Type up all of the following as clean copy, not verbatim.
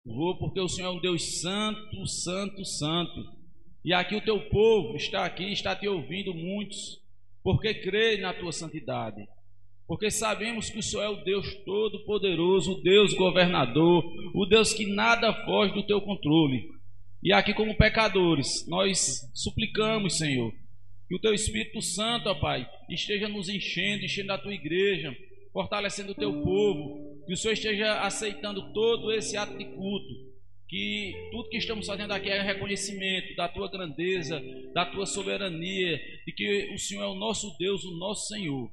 Louvor porque o Senhor é um Deus santo, santo, santo. E aqui o teu povo está aqui, está te ouvindo muitos, porque crê na tua santidade. Porque sabemos que o Senhor é o Deus todo-poderoso, o Deus governador, o Deus que nada foge do teu controle. E aqui como pecadores, nós suplicamos, Senhor, que o teu Espírito Santo, ó Pai, esteja nos enchendo a tua igreja, fortalecendo o teu povo, que o Senhor esteja aceitando todo esse ato de culto, que tudo que estamos fazendo aqui é reconhecimento da tua grandeza, da tua soberania, e que o Senhor é o nosso Deus, o nosso Senhor.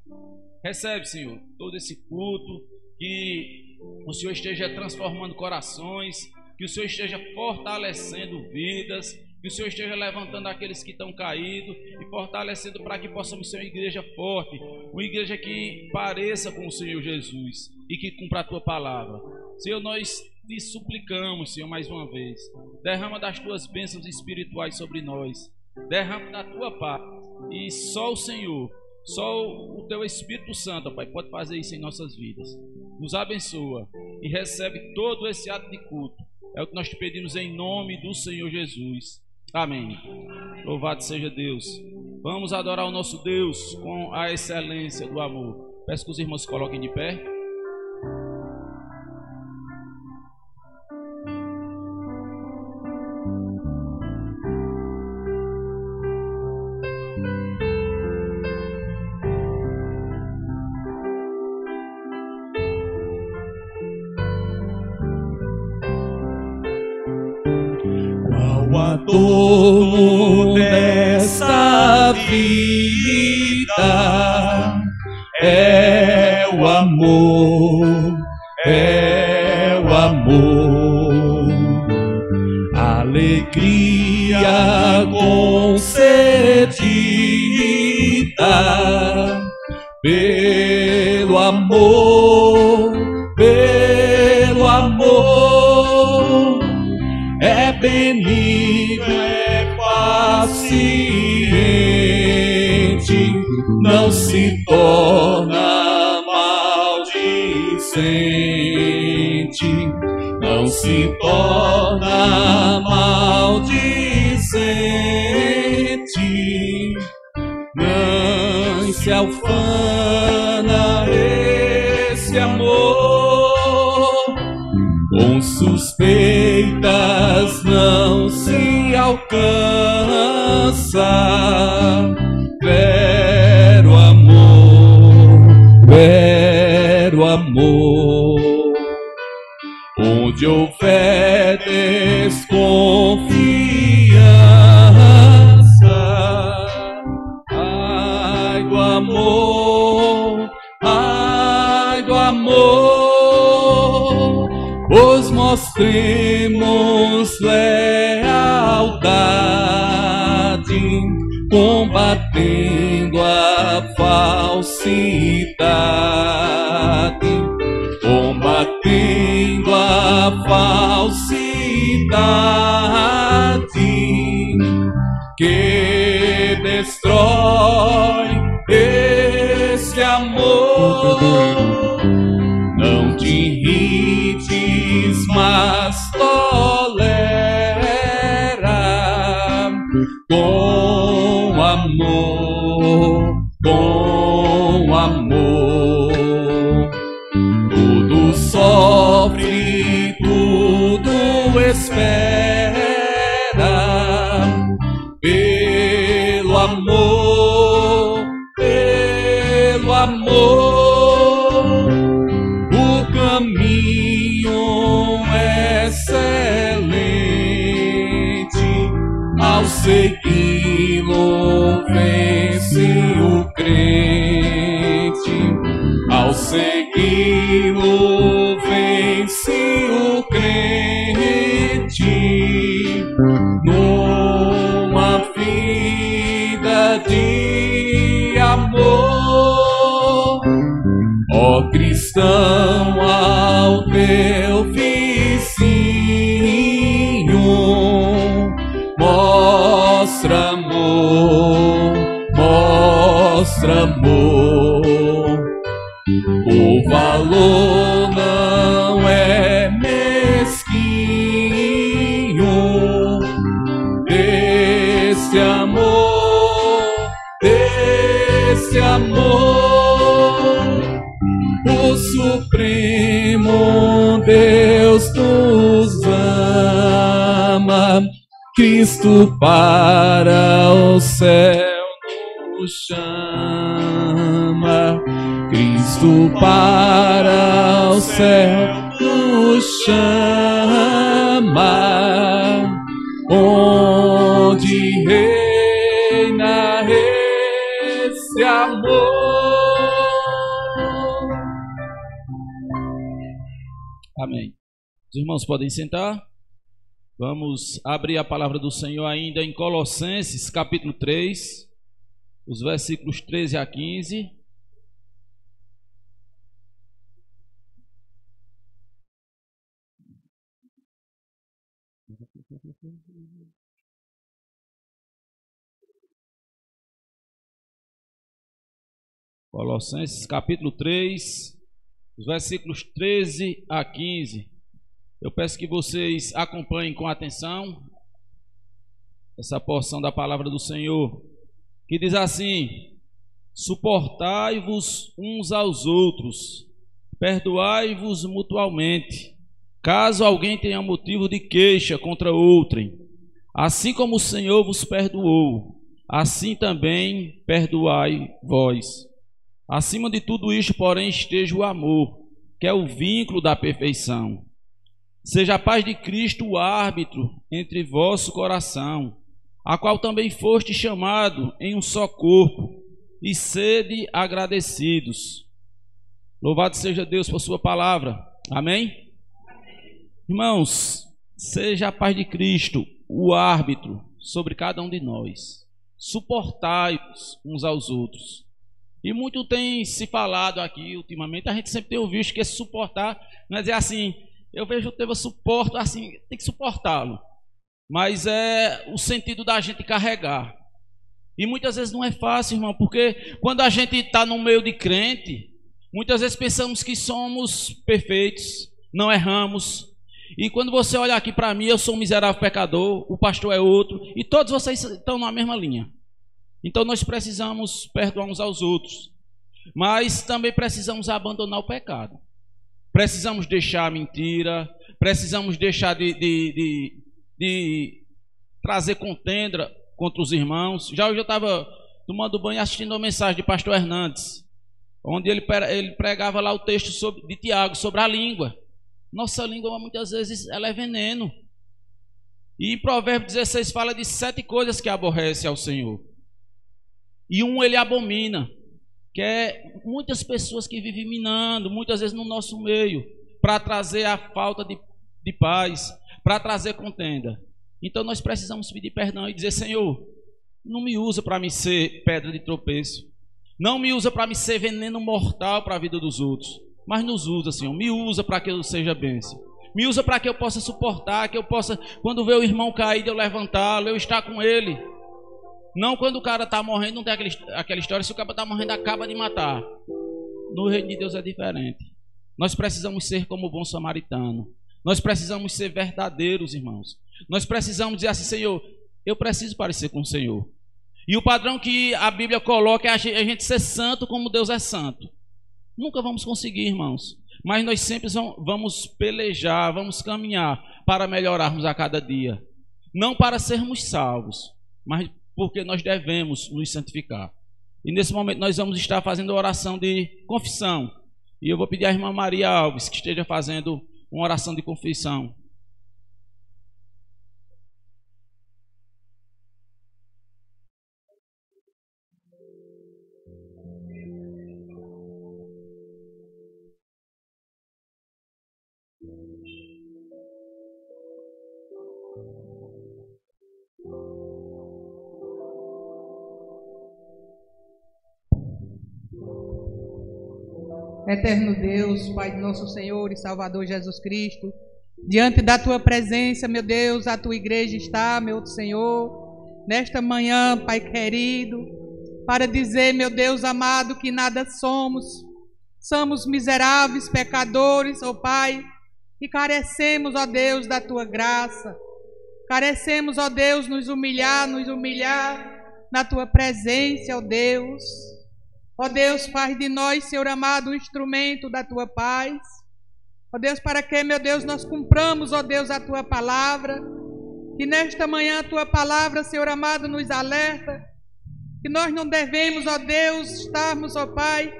Recebe, Senhor, todo esse culto, que o Senhor esteja transformando corações, que o Senhor esteja fortalecendo vidas, que o Senhor esteja levantando aqueles que estão caídos e fortalecendo para que possamos ser uma igreja forte, uma igreja que pareça com o Senhor Jesus e que cumpra a tua palavra. Senhor, nós te suplicamos, Senhor, mais uma vez, derrama das tuas bênçãos espirituais sobre nós, derrama da tua paz, e só o Senhor, só o teu Espírito Santo, Pai, pode fazer isso em nossas vidas. Nos abençoa e recebe todo esse ato de culto. É o que nós te pedimos em nome do Senhor Jesus. Amém. Louvado seja Deus. Vamos adorar o nosso Deus com a excelência do amor. Peço que os irmãos se coloquem de pé. Adorno desta vida é o amor, é o amor, alegria concedida pelo amor, pelo amor, é benigno, é paciente, não se torna maldicente, não se torna maldicente, não se aufana esse amor, com suspeitas não se alcança, vero amor, onde houver desconfiança, ai do amor, pois mostremos lealdade, combatendo a falsidade, combatendo a falsidade que destrói esse amor. Não te irrites, mas tolera com amor, com amor. Tudo sofre, tudo espera, pelo amor, pelo amor. O caminho excelente, ao segui-lo vence o crente, ao segui-lo vence o crente, numa vida de amor. Ó cristão, ao teu vizinho mostra amor, mostra amor. O valor não é mesquinho, desse amor, o Supremo Deus nos ama. Cristo para o céu nos chama, Cristo para o céu nos chama, onde reina esse amor. Amém. Os irmãos podem sentar. Vamos abrir a palavra do Senhor ainda em Colossenses, capítulo 3, os versículos 13 a 15. Colossenses, capítulo 3, os versículos 13 a 15. Eu peço que vocês acompanhem com atenção essa porção da palavra do Senhor, que diz assim: suportai-vos uns aos outros, perdoai-vos mutualmente, caso alguém tenha motivo de queixa contra outrem. Assim como o Senhor vos perdoou, assim também perdoai vós. Acima de tudo isto, porém, esteja o amor, que é o vínculo da perfeição. Seja a paz de Cristo o árbitro entre vosso coração, a qual também foste chamado em um só corpo, e sede agradecidos. Louvado seja Deus por sua palavra. Amém? Irmãos, seja a paz de Cristo o árbitro sobre cada um de nós. Suportai-vos uns aos outros. E muito tem se falado aqui ultimamente, a gente sempre tem ouvido que esse suportar não é dizer assim, eu vejo o teu suporto assim, tem que suportá-lo. Mas é o sentido da gente carregar. E muitas vezes não é fácil, irmão, porque quando a gente está no meio de crente, muitas vezes pensamos que somos perfeitos, não erramos. E quando você olha aqui para mim, eu sou um miserável pecador, o pastor é outro, e todos vocês estão na mesma linha. Então nós precisamos perdoar uns aos outros, mas também precisamos abandonar o pecado. Precisamos deixar a mentira, precisamos deixar de trazer contenda contra os irmãos. Já hoje eu estava tomando banho assistindo uma mensagem de pastor Hernandes, onde ele pregava lá o texto de Tiago sobre a língua. Nossa língua muitas vezes ela é veneno. E em Provérbios 16 fala de 7 coisas que aborrece ao Senhor. E ele abomina, que é muitas pessoas que vivem minando, muitas vezes no nosso meio, para trazer a falta de paz, para trazer contenda. Então nós precisamos pedir perdão e dizer: Senhor, não me usa para me ser pedra de tropeço, não me usa para me ser veneno mortal para a vida dos outros, mas nos usa, Senhor, me usa para que eu seja bênção, me usa para que eu possa suportar, que eu possa, quando ver o irmão caído, eu levantá-lo, eu estar com ele. Não quando o cara está morrendo, não tem aquela história, se o cara está morrendo, acaba de matar. No reino de Deus é diferente. Nós precisamos ser como o bom samaritano. Nós precisamos ser verdadeiros, irmãos. Nós precisamos dizer assim: Senhor, eu preciso parecer com o Senhor. E o padrão que a Bíblia coloca é a gente ser santo como Deus é santo. Nunca vamos conseguir, irmãos. Mas nós sempre vamos pelejar, vamos caminhar para melhorarmos a cada dia. Não para sermos salvos, mas porque nós devemos nos santificar. E nesse momento nós vamos estar fazendo a oração de confissão. E eu vou pedir à irmã Maria Alves que esteja fazendo uma oração de confissão. Eterno Deus, Pai de nosso Senhor e Salvador Jesus Cristo, diante da Tua presença, meu Deus, a Tua igreja está, meu Senhor, nesta manhã, Pai querido, para dizer, meu Deus amado, que nada somos miseráveis pecadores, ó Pai, e carecemos, ó Deus, da Tua graça, Carecemos, ó Deus, nos humilhar na tua presença, ó Deus. Ó Deus, faz de nós, Senhor amado, um instrumento da tua paz. Ó Deus, para que, meu Deus, nós cumpramos, ó Deus, a tua palavra. Que nesta manhã a tua palavra, Senhor amado, nos alerta. Que nós não devemos, ó Deus, estarmos, ó Pai,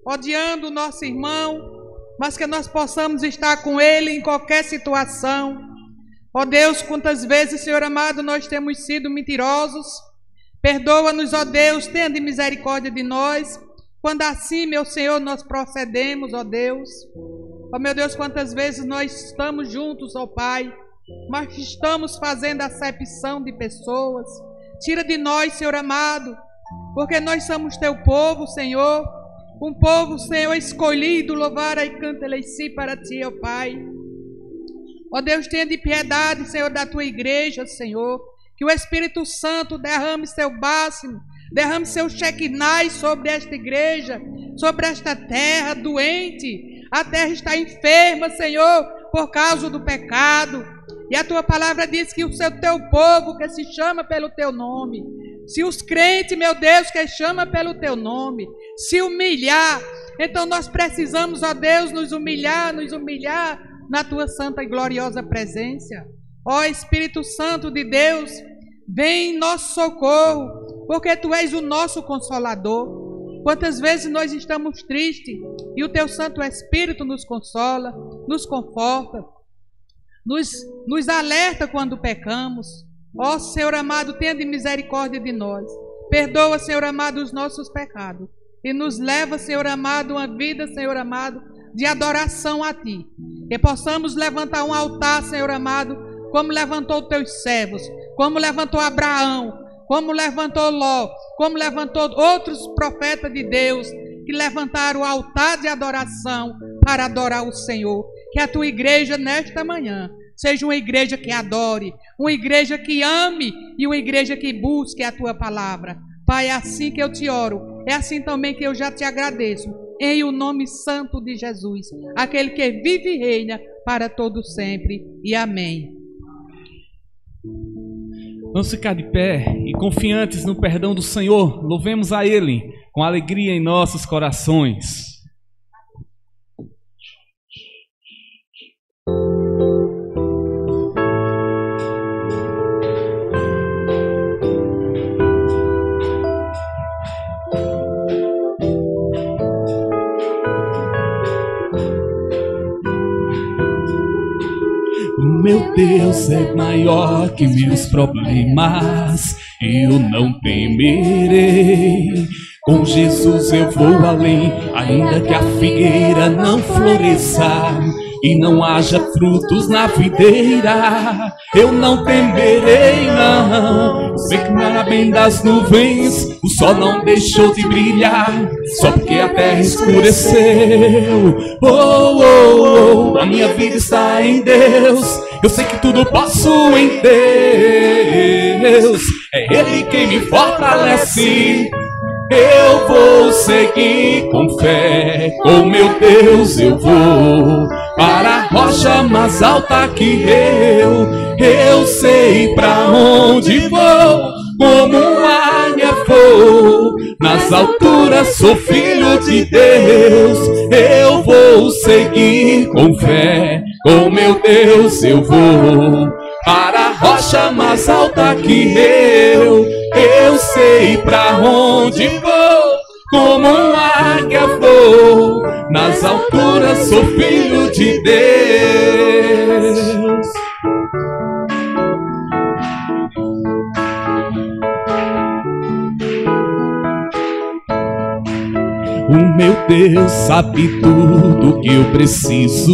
odiando o nosso irmão, mas que nós possamos estar com ele em qualquer situação. Ó Deus, quantas vezes, Senhor amado, nós temos sido mentirosos. Perdoa-nos, ó Deus, tenha de misericórdia de nós. Quando assim, meu Senhor, nós procedemos, ó Deus. Ó meu Deus, quantas vezes nós estamos juntos, ó Pai, mas estamos fazendo acepção de pessoas. Tira de nós, Senhor amado, porque nós somos teu povo, Senhor. Um povo, Senhor, escolhido, louvar e canta-lhe-se para ti, ó Pai. Ó Deus, tenha de piedade, Senhor, da tua igreja, Senhor. Que o Espírito Santo derrame seu bálsamo, derrame seu shekinah sobre esta igreja, sobre esta terra doente. A terra está enferma, Senhor, por causa do pecado. E a tua palavra diz que o teu povo que se chama pelo teu nome, se os crentes, meu Deus, que chama pelo teu nome, se humilhar, então nós precisamos, ó Deus, nos humilhar na tua santa e gloriosa presença. Ó Espírito Santo de Deus, vem em nosso socorro, porque tu és o nosso consolador. Quantas vezes nós estamos tristes e o teu Santo Espírito nos consola, nos conforta, nos alerta quando pecamos. Ó Senhor amado, tenha de misericórdia de nós. Perdoa, Senhor amado, os nossos pecados e nos leva, Senhor amado, uma vida, Senhor amado, de adoração a ti. Que possamos levantar um altar, Senhor amado, como levantou teus servos, como levantou Abraão, como levantou Ló, como levantou outros profetas de Deus, que levantaram o altar de adoração para adorar o Senhor. Que a tua igreja nesta manhã seja uma igreja que adore, uma igreja que ame e uma igreja que busque a tua palavra. Pai, é assim que eu te oro, é assim também que eu já te agradeço, em o nome santo de Jesus, aquele que vive e reina para todo sempre. E amém. Vamos ficar de pé e confiantes no perdão do Senhor, louvemos a Ele com alegria em nossos corações. Meu Deus é maior que meus problemas, eu não temerei. Com Jesus eu vou além, ainda que a figueira não floresça e não haja frutos na videira. Eu não temerei, não. Sei que na bem das nuvens o sol não deixou de brilhar, só porque a terra escureceu. Oh, oh, oh, a minha vida está em Deus. Eu sei que tudo posso em Deus. É Ele quem me fortalece. Eu vou seguir com fé, com meu Deus eu vou para a rocha mais alta que eu sei pra onde vou, como uma águia vou, nas alturas sou filho de Deus. Eu vou seguir com fé, com meu Deus eu vou para a rocha mais alta que eu sei pra onde vou, como uma águia vou, nas alturas sou filho de Deus. O meu Deus sabe tudo que eu preciso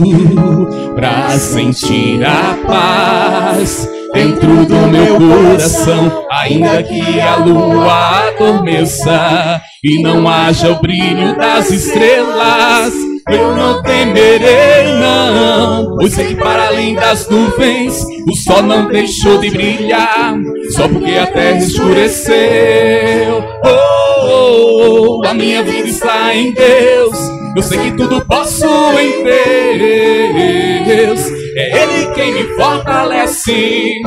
pra sentir a paz dentro do meu coração. Ainda que a lua adormeça e não haja o brilho das estrelas, eu não temerei, não, pois sei que para além das nuvens o sol não deixou de brilhar, só porque a terra escureceu. Oh, oh, oh, a minha vida está em Deus. Eu sei que tudo posso em Deus. É Ele quem me fortalece.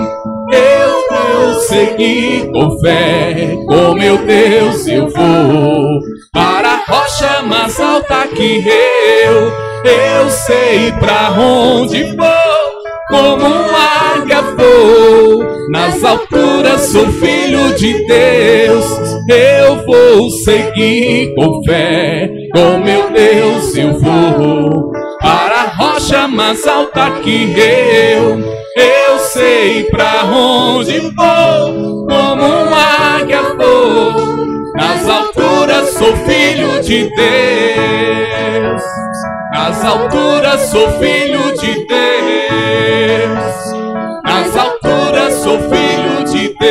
Eu vou seguir com fé, com meu Deus eu vou para a rocha mais alta que eu sei pra onde vou, como águia vou, nas alturas sou filho de Deus. Eu vou seguir com fé, com meu Deus eu vou para a rocha mais alta que eu sei pra onde vou, como águia vou, nas alturas sou filho de Deus. Nas alturas sou filho de Deus. Nas alturas sou filho de Deus.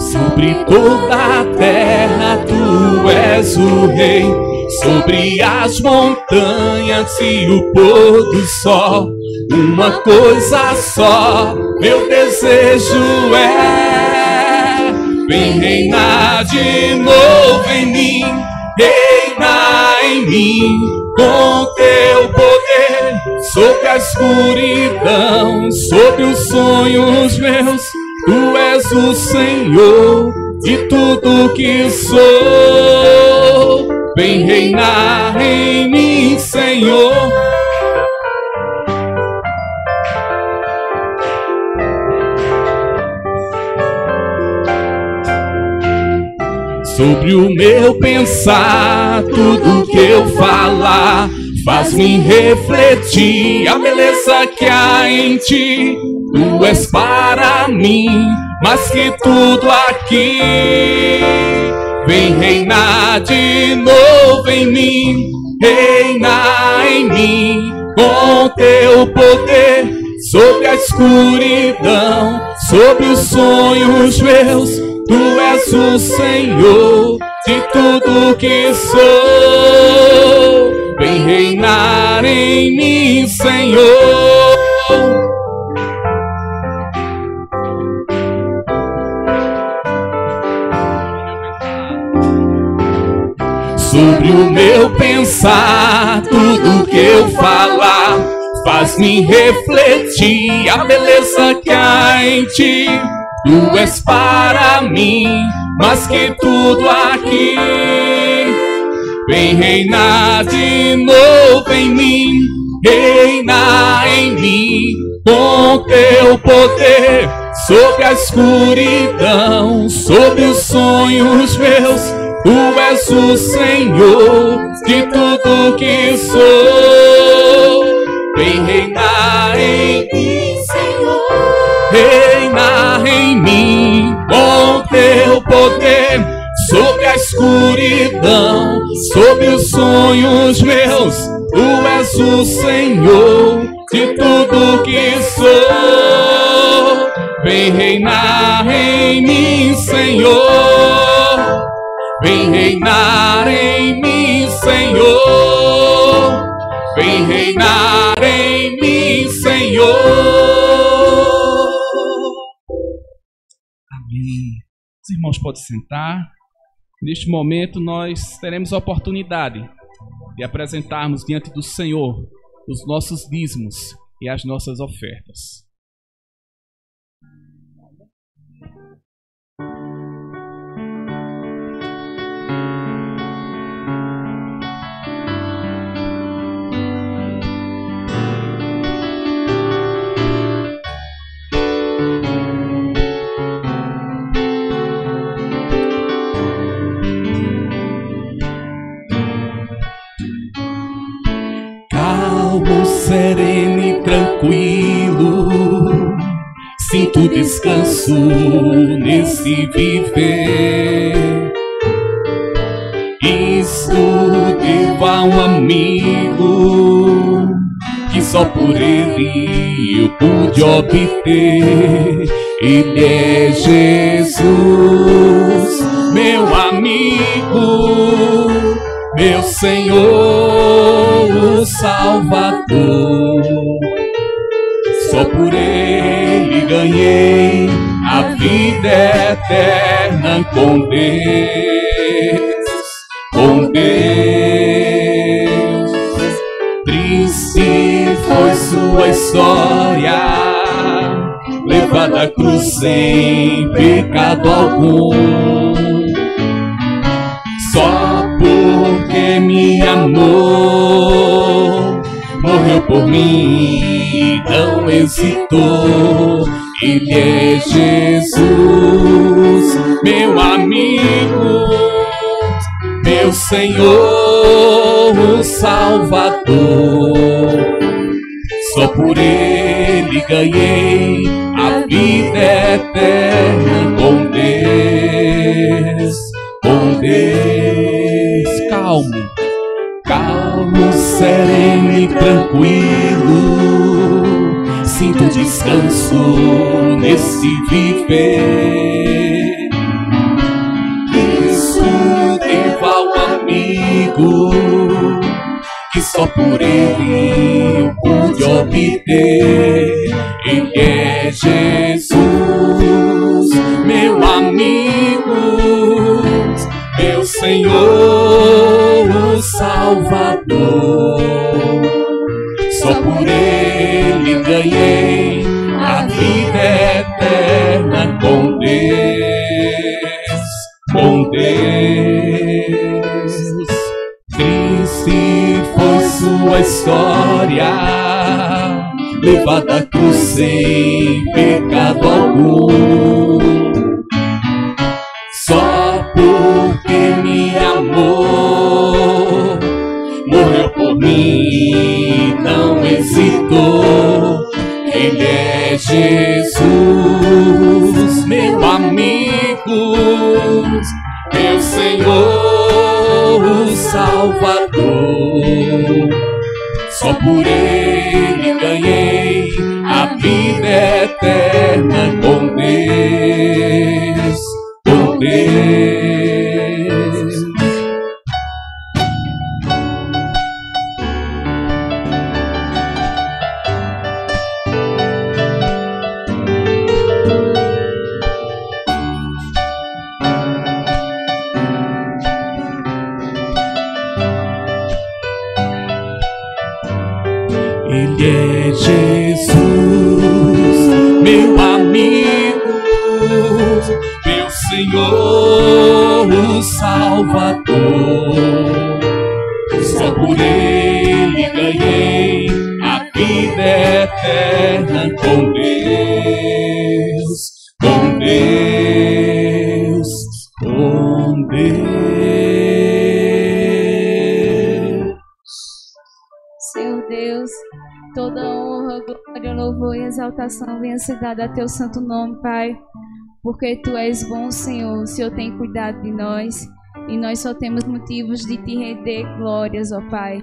Sobre toda a terra tu és o rei, sobre as montanhas e o pôr do sol. Uma coisa só, meu desejo é: vem reinar de novo em mim, reina em mim com teu poder, sobre a escuridão, sobre os sonhos meus. Tu és o Senhor de tudo que sou. Vem reinar em mim, Senhor. Sobre o meu pensar, tudo que eu falar, faz-me refletir a beleza que há em ti. Tu és para mim mais que tudo aqui. Vem reinar de novo em mim, reina em mim com teu poder, sobre a escuridão, sobre os sonhos meus. Tu és o Senhor de tudo que sou. Vem reinar em mim, Senhor. Sobre o meu pensar, tudo que eu falar, faz-me refletir a beleza que há em ti. Tu és para mim mais que tudo aqui. Vem reinar de novo em mim, reina em mim com teu poder, sobre a escuridão, sobre os sonhos meus. Tu és o Senhor de tudo que sou. Vem reinar em mim, Senhor. Reina em mim com teu poder, sobre a escuridão, sobre os sonhos meus. Tu és o Senhor de tudo que sou. Vem reinar em mim, Senhor. Vem reinar em mim, Senhor. Vem reinar em mim, Senhor. Amém. Os irmãos podem sentar. Neste momento nós teremos a oportunidade de apresentarmos diante do Senhor os nossos dízimos e as nossas ofertas. Sereno e tranquilo, sinto descanso nesse viver. Isto devo a um amigo que só por ele eu pude pude obter. Ele é Jesus, meu amigo, meu Senhor, o Salvador. Só por Ele ganhei a vida eterna com Deus, com Deus. Triste foi sua história, levada à cruz sem pecado algum. Só porque me amou, morreu por mim, não hesitou. Ele é Jesus, meu amigo, meu Senhor, o Salvador. Só por Ele ganhei a vida eterna com Deus, com Deus. Calmo, calmo, sereno e tranquilo, sinto descanso nesse viver. Isso devo ao amigo que só por Ele eu pude obter. Ele é Jesus, meu amigo, meu Senhor, o Salvador. Só por Ele ganhei a vida eterna com Deus, com Deus. Triste foi sua história, levada à cruz sem pecado algum. Só porque me amou, morreu por mim, não hesitou. Ele é Jesus, meu amigo, meu Senhor, o Salvador. Só por Ele ganhei a vida eterna com Deus, com Deus. Ele é Jesus, meu amigo, meu Senhor, o Salvador. Só por Ele ganhei a vida eterna com Deus, com Deus, com Deus. Senhor Deus, toda honra, glória, louvor e exaltação venha ser dada a teu santo nome, Pai, porque tu és bom, Senhor. O Senhor tem cuidado de nós e nós só temos motivos de te render glórias, ó Pai.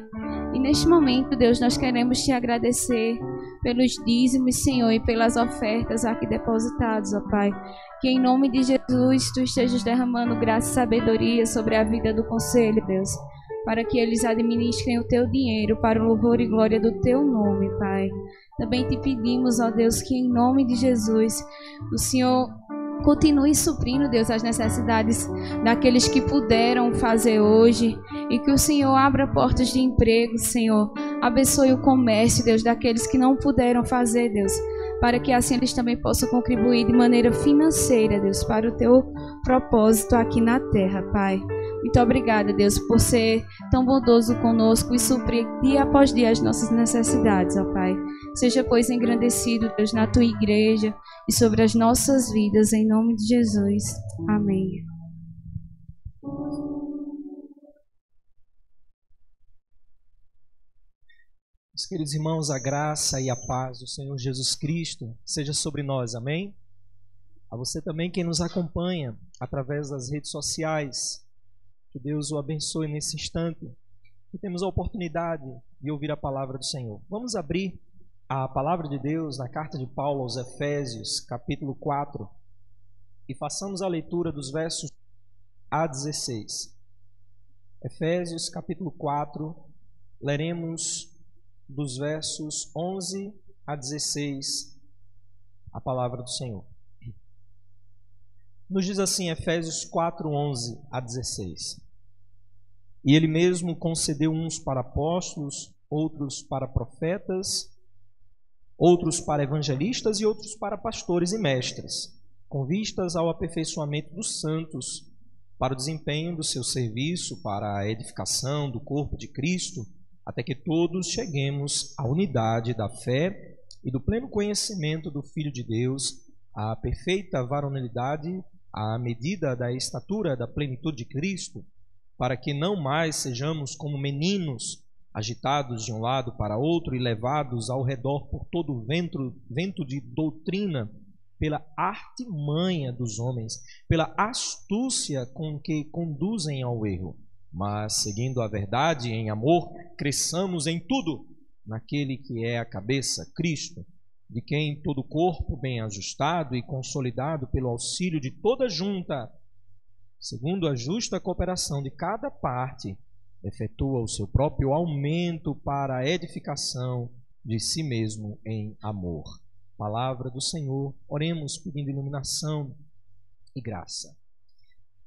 E neste momento, Deus, nós queremos te agradecer pelos dízimos, Senhor, e pelas ofertas aqui depositadas, ó Pai. Que em nome de Jesus tu estejas derramando graça e sabedoria sobre a vida do conselho, Deus, para que eles administrem o teu dinheiro para o louvor e glória do teu nome, Pai. Também te pedimos, ó Deus, que em nome de Jesus o Senhor continue suprindo, Deus, as necessidades daqueles que puderam fazer hoje, e que o Senhor abra portas de emprego, Senhor. Abençoe o comércio, Deus, daqueles que não puderam fazer, Deus, para que assim eles também possam contribuir de maneira financeira, Deus, para o teu propósito aqui na terra, Pai. Muito obrigada, Deus, por ser tão bondoso conosco e suprir dia após dia as nossas necessidades, ó Pai. Seja, pois, engrandecido, Deus, na tua igreja e sobre as nossas vidas, em nome de Jesus. Amém. Meus queridos irmãos, a graça e a paz do Senhor Jesus Cristo seja sobre nós, amém? A você também, quem nos acompanha através das redes sociais, que Deus o abençoe nesse instante, que temos a oportunidade de ouvir a palavra do Senhor. Vamos abrir a palavra de Deus na carta de Paulo aos Efésios, capítulo 4, e façamos a leitura dos versos a 16. Efésios, capítulo 4, leremos dos versos 11 a 16 a palavra do Senhor. Nos diz assim, Efésios 4, 11 a 16. E ele mesmo concedeu uns para apóstolos, outros para profetas, outros para evangelistas e outros para pastores e mestres, com vistas ao aperfeiçoamento dos santos, para o desempenho do seu serviço, para a edificação do corpo de Cristo, até que todos cheguemos à unidade da fé e do pleno conhecimento do Filho de Deus, à perfeita varonilidade, à medida da estatura da plenitude de Cristo, para que não mais sejamos como meninos, agitados de um lado para outro e levados ao redor por todo o vento de doutrina, pela artimanha dos homens, pela astúcia com que conduzem ao erro. Mas, seguindo a verdade em amor, cresçamos em tudo naquele que é a cabeça, Cristo, de quem todo o corpo, bem ajustado e consolidado pelo auxílio de toda junta, segundo a justa cooperação de cada parte, efetua o seu próprio aumento para a edificação de si mesmo em amor. Palavra do Senhor, oremos pedindo iluminação e graça.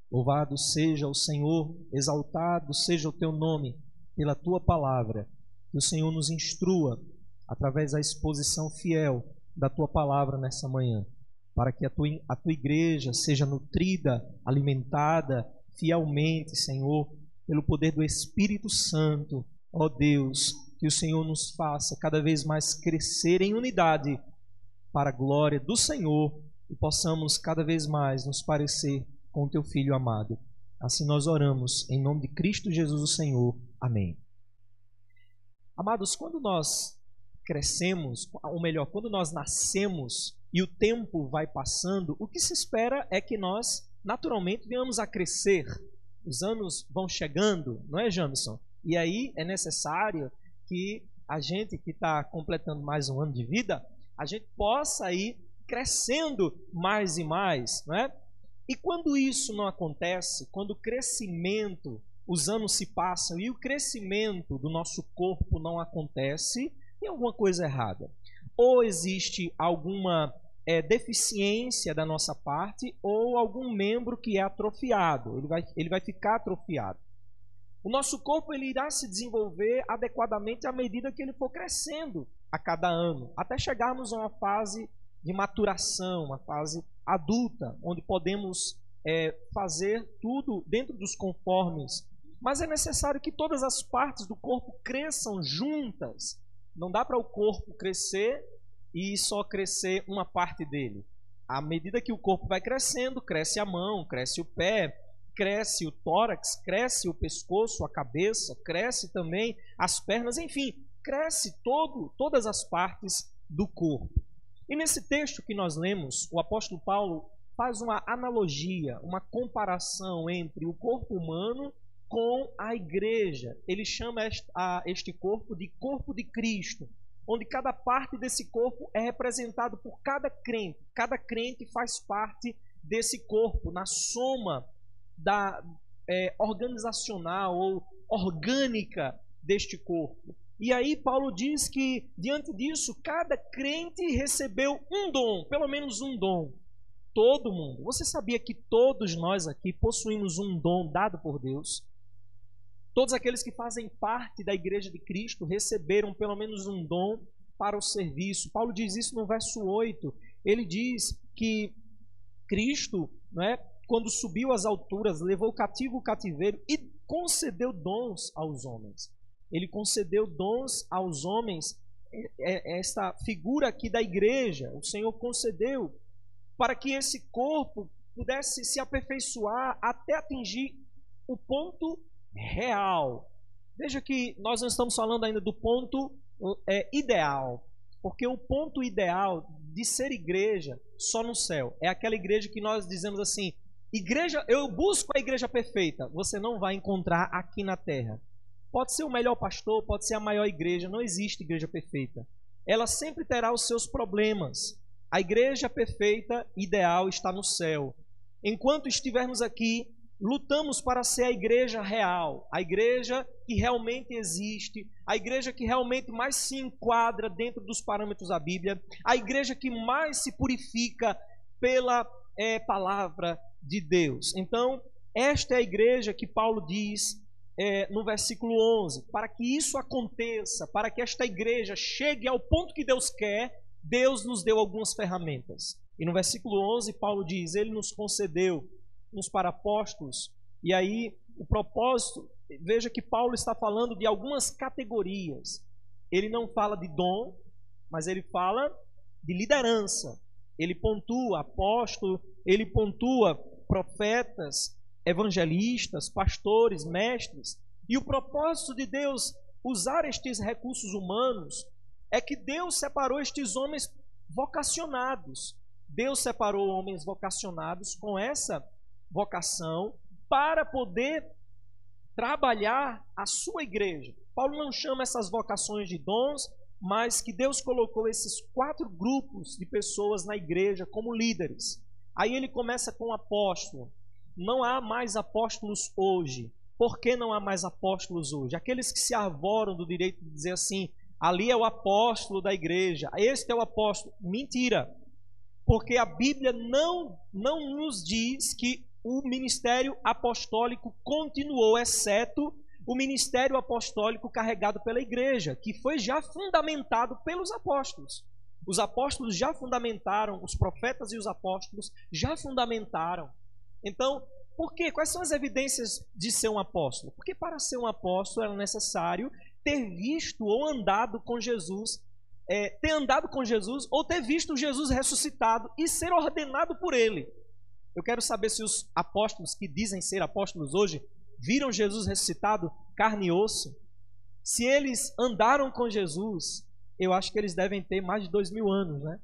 Louvado seja o Senhor, exaltado seja o teu nome pela tua palavra, que o Senhor nos instrua através da exposição fiel da tua palavra nessa manhã, para que a tua igreja seja nutrida, alimentada fielmente, Senhor, pelo poder do Espírito Santo. Ó Deus, que o Senhor nos faça cada vez mais crescer em unidade para a glória do Senhor e possamos cada vez mais nos parecer com o teu Filho amado. Assim nós oramos em nome de Cristo Jesus o Senhor. Amém. Amados, quando nós crescemos, ou melhor, quando nós nascemos e o tempo vai passando, o que se espera é que nós naturalmente venhamos a crescer. Os anos vão chegando, não é, Jamison? E aí é necessário que a gente que está completando mais um ano de vida, a gente possa ir crescendo mais e mais, não é? E quando isso não acontece, quando o crescimento, os anos se passam e o crescimento do nosso corpo não acontece, tem alguma coisa errada. Ou existe alguma deficiência da nossa parte, ou algum membro que é atrofiado, ele vai ficar atrofiado. O nosso corpo ele irá se desenvolver adequadamente à medida que ele for crescendo a cada ano, até chegarmos a uma fase de maturação, uma fase adulta, onde podemos fazer tudo dentro dos conformes. Mas é necessário que todas as partes do corpo cresçam juntas. Não dá para o corpo crescer e só crescer uma parte dele. À medida que o corpo vai crescendo, cresce a mão, cresce o pé, cresce o tórax, cresce o pescoço, a cabeça, cresce também as pernas, enfim, cresce todas as partes do corpo. E nesse texto que nós lemos, o apóstolo Paulo faz uma analogia, uma comparação entre o corpo humano com a igreja. Ele chama este corpo de Cristo, onde cada parte desse corpo é representado por cada crente. Cada crente faz parte desse corpo, na soma da organizacional ou orgânica deste corpo. E aí Paulo diz que, diante disso, cada crente recebeu um dom, pelo menos um dom. Todo mundo. Você sabia que todos nós aqui possuímos um dom dado por Deus? Todos aqueles que fazem parte da Igreja de Cristo receberam pelo menos um dom para o serviço. Paulo diz isso no verso 8. Ele diz que Cristo, não é, quando subiu às alturas, levou cativo o cativeiro e concedeu dons aos homens. Ele concedeu dons aos homens, esta figura aqui da igreja, o Senhor concedeu para que esse corpo pudesse se aperfeiçoar até atingir o ponto real. Veja que nós não estamos falando ainda do ponto ideal, porque o ponto ideal de ser igreja só no céu. É aquela igreja que nós dizemos assim, igreja, eu busco a igreja perfeita. Você não vai encontrar aqui na terra. Pode ser o melhor pastor, pode ser a maior igreja, não existe igreja perfeita. ela sempre terá os seus problemas. A igreja perfeita, ideal, está no céu. Enquanto estivermos aqui, lutamos para ser a igreja real, a igreja que realmente existe, a igreja que realmente mais se enquadra dentro dos parâmetros da Bíblia, a igreja que mais se purifica pela palavra de Deus. Então, esta é a igreja que Paulo diz no versículo 11. Para que isso aconteça, para que esta igreja chegue ao ponto que Deus quer, Deus nos deu algumas ferramentas. E no versículo 11, Paulo diz, ele nos concedeu uns para apóstolos, e aí o propósito, veja que Paulo está falando de algumas categorias. Ele não fala de dom, mas ele fala de liderança. Ele pontua apóstolo, ele pontua profetas, evangelistas, pastores, mestres. E o propósito de Deus usar estes recursos humanos é que Deus separou estes homens vocacionados. Deus separou homens vocacionados com essa vocação para poder trabalhar a sua igreja. Paulo não chama essas vocações de dons, mas que Deus colocou esses 4 grupos de pessoas na igreja como líderes. Aí ele começa com o apóstolo. Não há mais apóstolos hoje. Por que não há mais apóstolos hoje? Aqueles que se arvoram do direito de dizer assim, ali é o apóstolo da igreja, este é o apóstolo. Mentira! Porque a Bíblia não nos diz que o ministério apostólico continuou, exceto o ministério apostólico carregado pela igreja, que foi já fundamentado pelos apóstolos. Os apóstolos já fundamentaram, os profetas e os apóstolos já fundamentaram. Então, por quê? Quais são as evidências de ser um apóstolo? Porque para ser um apóstolo era necessário ter visto ou andado com Jesus, ter andado com Jesus ou ter visto Jesus ressuscitado e ser ordenado por ele. Eu quero saber se os apóstolos que dizem ser apóstolos hoje viram Jesus ressuscitado, carne e osso. Se eles andaram com Jesus, eu acho que eles devem ter mais de 2000 anos, né?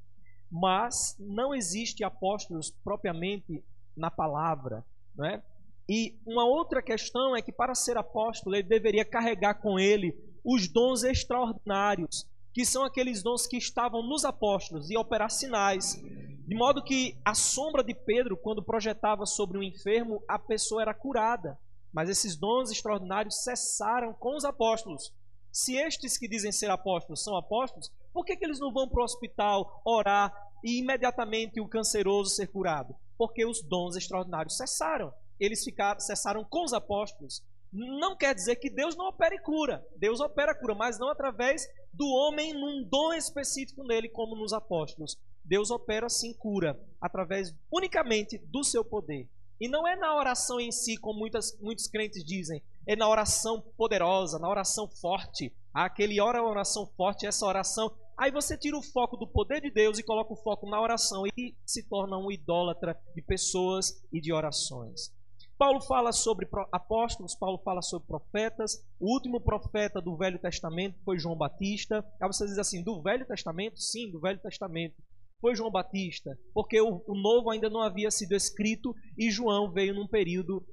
Mas não existe apóstolos propriamente na palavra, né? E uma outra questão é que para ser apóstolo ele deveria carregar com ele os dons extraordinários, que são aqueles dons que estavam nos apóstolos e operar sinais. De modo que a sombra de Pedro, quando projetava sobre um enfermo, a pessoa era curada. Mas esses dons extraordinários cessaram com os apóstolos. Se estes que dizem ser apóstolos são apóstolos, por que eles não vão para o hospital orar e imediatamente o canceroso ser curado? Porque os dons extraordinários cessaram. Eles cessaram com os apóstolos. Não quer dizer que Deus não opere cura. Deus opera cura, mas não através do homem num dom específico nele, como nos apóstolos. Deus opera sim cura, através unicamente do seu poder. E não é na oração em si, como muitos crentes dizem, é na oração poderosa, na oração forte. Aquele ora a oração forte, essa oração. Aí você tira o foco do poder de Deus e coloca o foco na oração e se torna um idólatra de pessoas e de orações. Paulo fala sobre apóstolos, Paulo fala sobre profetas. O último profeta do Velho Testamento foi João Batista. Aí você diz assim, do Velho Testamento? Sim, do Velho Testamento. Foi João Batista, porque o Novo ainda não havia sido escrito e João veio num período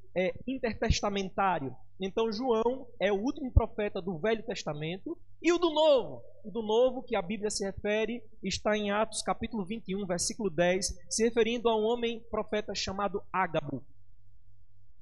intertestamentário. Então João é o último profeta do Velho Testamento. E o do Novo que a Bíblia se refere, está em Atos capítulo 21, versículo 10, se referindo a um homem profeta chamado Ágabo.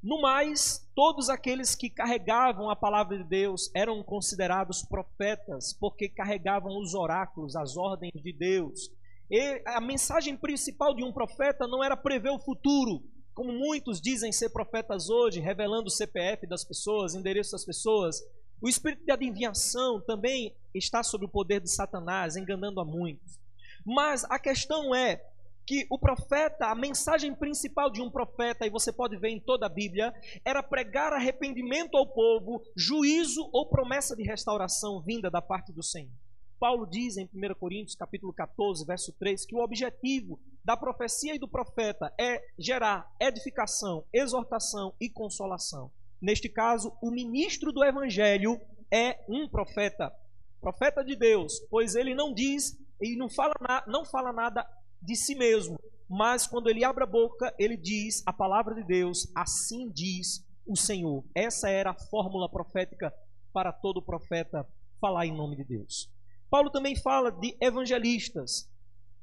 No mais, todos aqueles que carregavam a palavra de Deus eram considerados profetas, porque carregavam os oráculos, as ordens de Deus. E a mensagem principal de um profeta não era prever o futuro, como muitos dizem ser profetas hoje, revelando o CPF das pessoas, endereço das pessoas. O espírito de adivinhação também está sob o poder de Satanás, enganando a muitos. Mas a questão é que o profeta, a mensagem principal de um profeta, e você pode ver em toda a Bíblia, era pregar arrependimento ao povo, juízo ou promessa de restauração vinda da parte do Senhor. Paulo diz em 1 Coríntios capítulo 14, verso 3, que o objetivo da profecia e do profeta é gerar edificação, exortação e consolação. Neste caso, o ministro do Evangelho é um profeta, profeta de Deus, pois ele não diz e não fala nada de si mesmo, mas quando ele abre a boca, ele diz a palavra de Deus, assim diz o Senhor. Essa era a fórmula profética para todo profeta falar em nome de Deus. Paulo também fala de evangelistas.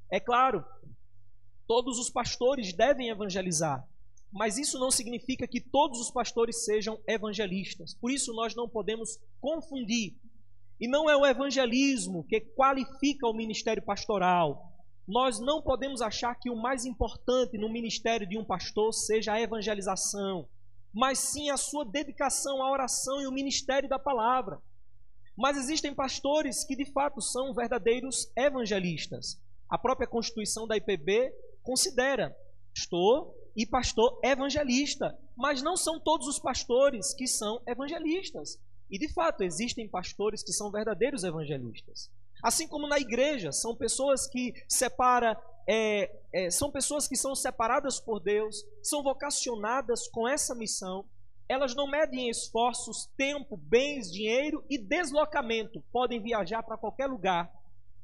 É claro, todos os pastores devem evangelizar, mas isso não significa que todos os pastores sejam evangelistas. Por isso nós não podemos confundir. E não é o evangelismo que qualifica o ministério pastoral. Nós não podemos achar que o mais importante no ministério de um pastor seja a evangelização, mas sim a sua dedicação à oração e o ministério da palavra. Mas existem pastores que de fato são verdadeiros evangelistas. A própria Constituição da IPB considera pastor e pastor evangelista, mas não são todos os pastores que são evangelistas. E de fato existem pastores que são verdadeiros evangelistas. Assim como na igreja, são pessoas que são pessoas que são separadas por Deus, são vocacionadas com essa missão. Elas não medem esforços, tempo, bens, dinheiro e deslocamento. Podem viajar para qualquer lugar.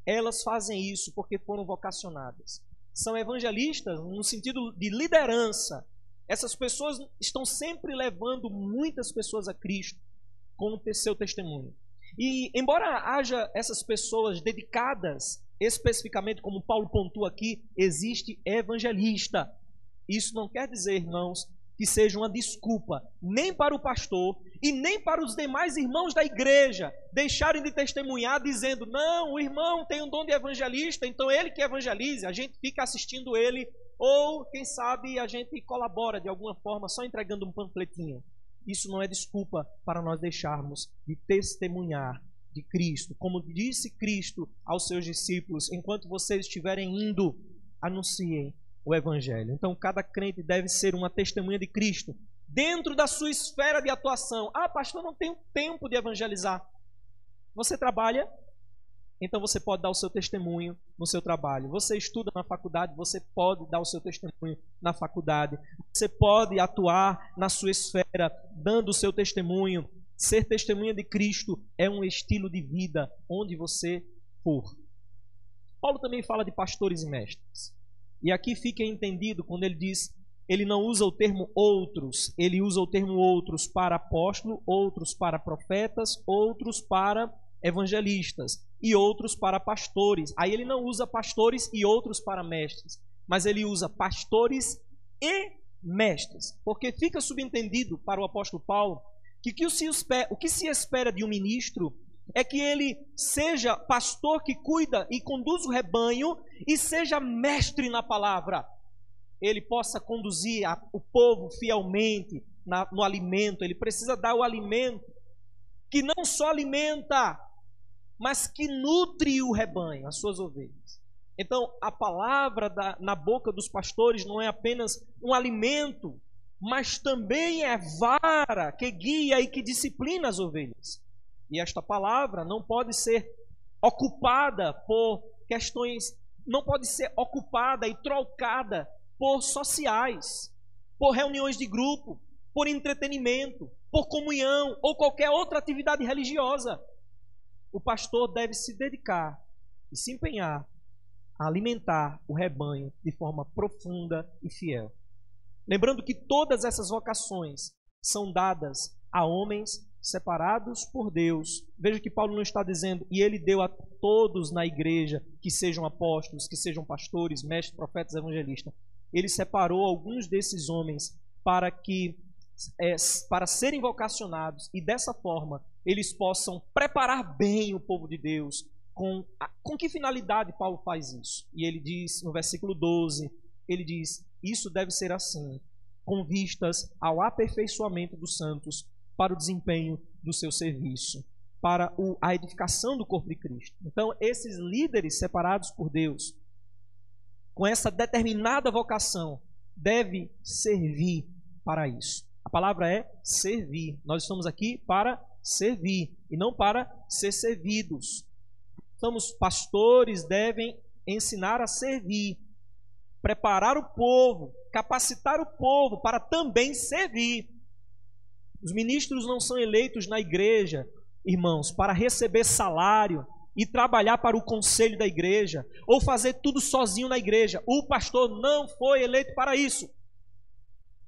Elas fazem isso porque foram vocacionadas. São evangelistas no sentido de liderança. Essas pessoas estão sempre levando muitas pessoas a Cristo com o seu testemunho. E embora haja essas pessoas dedicadas, especificamente como Paulo pontua aqui, existe evangelista. Isso não quer dizer, irmãos, que seja uma desculpa nem para o pastor e nem para os demais irmãos da igreja deixarem de testemunhar dizendo, não, o irmão tem um dom de evangelista, então ele que evangelize, a gente fica assistindo ele, ou quem sabe a gente colabora de alguma forma só entregando um panfletinho. Isso não é desculpa para nós deixarmos de testemunhar de Cristo. Como disse Cristo aos seus discípulos, enquanto vocês estiverem indo, anunciem o Evangelho. Então, cada crente deve ser uma testemunha de Cristo, dentro da sua esfera de atuação. Ah, pastor, não tenho tempo de evangelizar. Você trabalha? Então você pode dar o seu testemunho no seu trabalho. Você estuda na faculdade, você pode dar o seu testemunho na faculdade. Você pode atuar na sua esfera, dando o seu testemunho. Ser testemunha de Cristo é um estilo de vida onde você for. Paulo também fala de pastores e mestres. E aqui fica entendido quando ele diz, ele não usa o termo outros, ele usa o termo outros para apóstolo, outros para profetas, outros para evangelistas e outros para pastores. Aí ele não usa pastores e outros para mestres, mas ele usa pastores e mestres, porque fica subentendido para o apóstolo Paulo que o que se espera de um ministro é que ele seja pastor que cuida e conduz o rebanho e seja mestre na palavra. Ele possa conduzir o povo fielmente no alimento. Ele precisa dar o alimento que não só alimenta, mas que nutre o rebanho, as suas ovelhas. Então, a palavra na boca dos pastores não é apenas um alimento, mas também é vara que guia e que disciplina as ovelhas. E esta palavra não pode ser ocupada por questões, não pode ser ocupada e trocada por sociais, por reuniões de grupo, por entretenimento, por comunhão ou qualquer outra atividade religiosa. O pastor deve se dedicar e se empenhar a alimentar o rebanho de forma profunda e fiel. Lembrando que todas essas vocações são dadas a homens separados por Deus. Veja que Paulo não está dizendo, e ele deu a todos na igreja que sejam apóstolos, que sejam pastores, mestres, profetas, evangelistas. Ele separou alguns desses homens para serem vocacionados e dessa forma eles possam preparar bem o povo de Deus. Com que finalidade Paulo faz isso? E ele diz no versículo 12, ele diz, isso deve ser assim, com vistas ao aperfeiçoamento dos santos para o desempenho do seu serviço, para a edificação do corpo de Cristo. Então, esses líderes separados por Deus, com essa determinada vocação, devem servir para isso. A palavra é servir. Nós estamos aqui para servir e não para ser servidos. Então, os pastores devem ensinar a servir, preparar o povo, capacitar o povo para também servir. Os ministros não são eleitos na igreja, irmãos, para receber salário e trabalhar para o conselho da igreja, ou fazer tudo sozinho na igreja. O pastor não foi eleito para isso.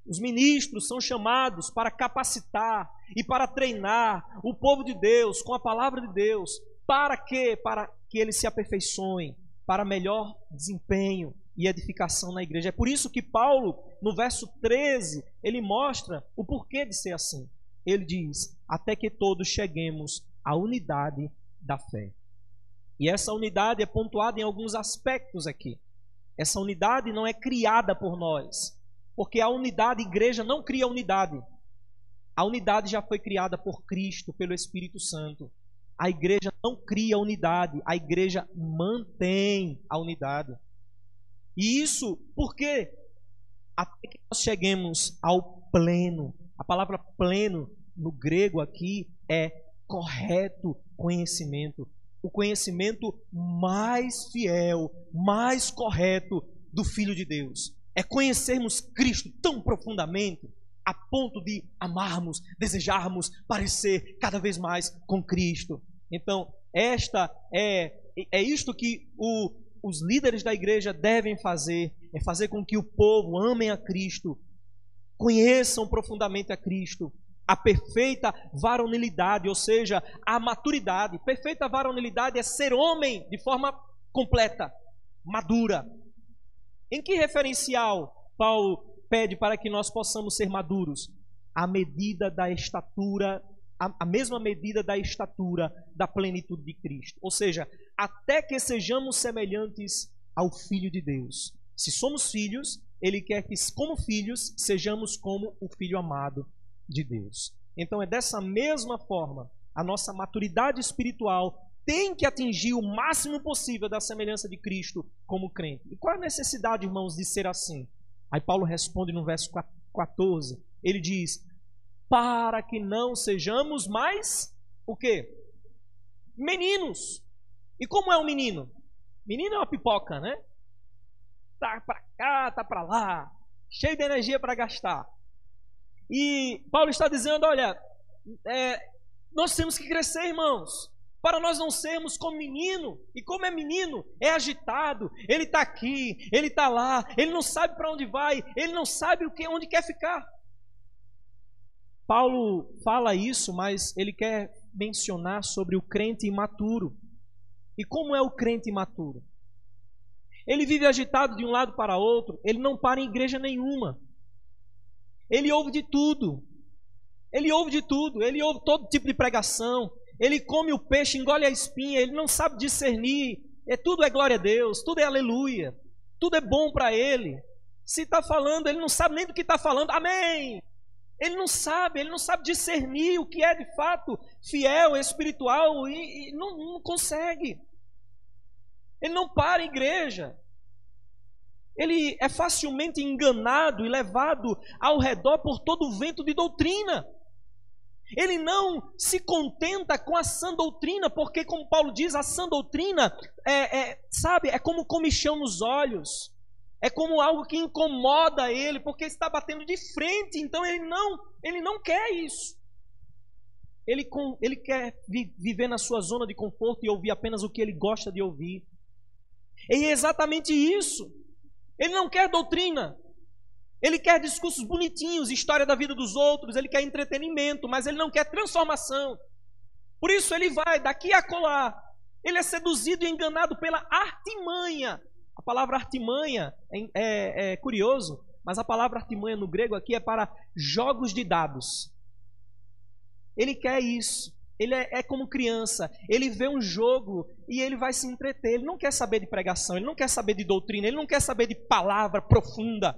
Os ministros são chamados para capacitar e para treinar o povo de Deus com a palavra de Deus. Para quê? Para que eles se aperfeiçoem para melhor desempenho e edificação na igreja. É por isso que Paulo, no verso 13, ele mostra o porquê de ser assim. Ele diz, até que todos cheguemos à unidade da fé. E essa unidade é pontuada em alguns aspectos aqui. Essa unidade não é criada por nós, porque a unidade, a igreja não cria unidade. A unidade já foi criada por Cristo, pelo Espírito Santo. A igreja não cria unidade, a igreja mantém a unidade. E isso porque até que nós cheguemos ao pleno. A palavra pleno no grego aqui é correto conhecimento. O conhecimento mais fiel, mais correto do Filho de Deus. É conhecermos Cristo tão profundamente a ponto de amarmos, desejarmos parecer cada vez mais com Cristo. Então, esta é isto que os líderes da igreja devem fazer, é fazer com que o povo amem a Cristo, conheçam profundamente a Cristo, a perfeita varonilidade, ou seja, a maturidade. Perfeita varonilidade é ser homem de forma completa, madura. Em que referencial Paulo pede para que nós possamos ser maduros? A medida da estatura, a mesma medida da estatura da plenitude de Cristo. Ou seja, até que sejamos semelhantes ao Filho de Deus. Se somos filhos, Ele quer que, como filhos, sejamos como o Filho amado de Deus. Então é dessa mesma forma, a nossa maturidade espiritual tem que atingir o máximo possível da semelhança de Cristo como crente. E qual é a necessidade, irmãos, de ser assim? Aí Paulo responde no verso 14, ele diz, para que não sejamos mais, o quê? Meninos. E como é um menino? Menino é uma pipoca, né? Tá para cá, tá para lá, cheio de energia para gastar. E Paulo está dizendo, olha, nós temos que crescer, irmãos, para nós não sermos como menino. E como é menino, é agitado, ele está aqui, ele está lá, ele não sabe para onde vai, ele não sabe onde quer ficar. Paulo fala isso, mas ele quer mencionar sobre o crente imaturo. E como é o crente imaturo? Ele vive agitado de um lado para outro, ele não para em igreja nenhuma. Ele ouve de tudo. Ele ouve de tudo, ele ouve todo tipo de pregação. Ele come o peixe, engole a espinha, ele não sabe discernir. Tudo é glória a Deus, tudo é aleluia, tudo é bom para ele. Se está falando, ele não sabe nem do que está falando, amém. Ele não sabe discernir o que é de fato fiel, espiritual, e não consegue. Ele não para em igreja. Ele é facilmente enganado e levado ao redor por todo o vento de doutrina. Ele não se contenta com a sã doutrina, porque, como Paulo diz, a sã doutrina é como comichão nos olhos, é como algo que incomoda ele, porque está batendo de frente. Então ele não quer isso. Ele quer viver na sua zona de conforto e ouvir apenas o que ele gosta de ouvir. E é exatamente isso. Ele não quer doutrina. Ele quer discursos bonitinhos, história da vida dos outros, ele quer entretenimento, mas ele não quer transformação. Por isso ele vai daqui a acolá. Ele é seduzido e enganado pela artimanha. A palavra artimanha é curioso, mas a palavra artimanha no grego aqui é para jogos de dados. Ele quer isso. Ele é como criança, ele vê um jogo e ele vai se entreter. Ele não quer saber de pregação, ele não quer saber de doutrina, ele não quer saber de palavra profunda.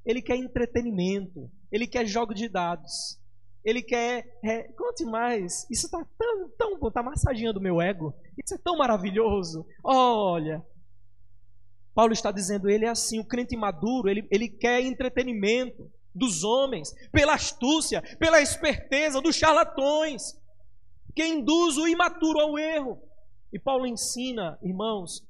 Ele quer entretenimento, ele quer jogo de dados, ele quer... conte mais, isso está tão bom, está massageando o meu ego, isso é tão maravilhoso. Olha, Paulo está dizendo, ele é assim, o crente maduro, ele quer entretenimento dos homens, pela astúcia, pela esperteza dos charlatões, que induz o imaturo ao erro. E Paulo ensina, irmãos,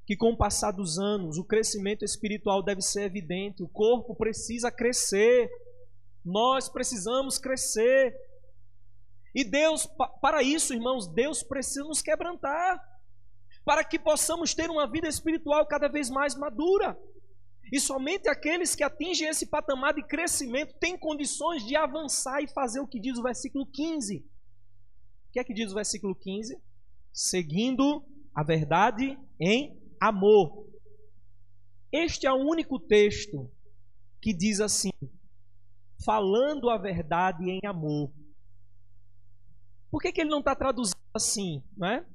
que com o passar dos anos, o crescimento espiritual deve ser evidente. O corpo precisa crescer. Nós precisamos crescer. E Deus, para isso, irmãos, Deus precisa nos quebrantar, para que possamos ter uma vida espiritual cada vez mais madura. E somente aqueles que atingem esse patamar de crescimento têm condições de avançar e fazer o que diz o versículo 15. O que é que diz o versículo 15? Seguindo a verdade em amor. Este é o único texto que diz assim, falando a verdade em amor. Por que ele não está traduzindo assim, né?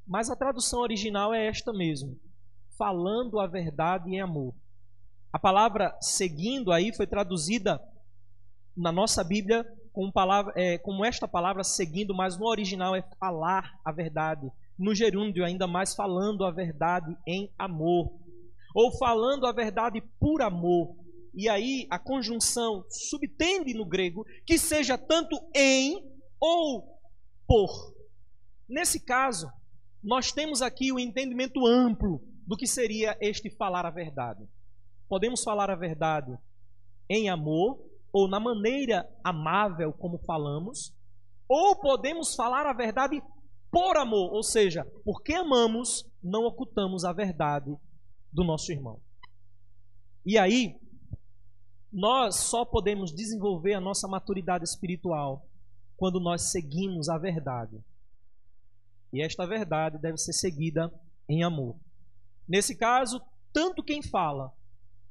Mas a tradução original é esta mesmo, falando a verdade em amor. A palavra seguindo aí foi traduzida na nossa Bíblia como esta palavra seguindo, mas no original é falar a verdade. No gerúndio ainda mais falando a verdade em amor. Ou falando a verdade por amor. E aí a conjunção subtende no grego que seja tanto em ou por. Nesse caso, nós temos aqui o entendimento amplo do que seria este falar a verdade. Podemos falar a verdade em amor, ou na maneira amável como falamos, ou podemos falar a verdade por amor, ou seja, porque amamos, não ocultamos a verdade do nosso irmão. E aí, nós só podemos desenvolver a nossa maturidade espiritual quando nós seguimos a verdade. E esta verdade deve ser seguida em amor. Nesse caso, tanto quem fala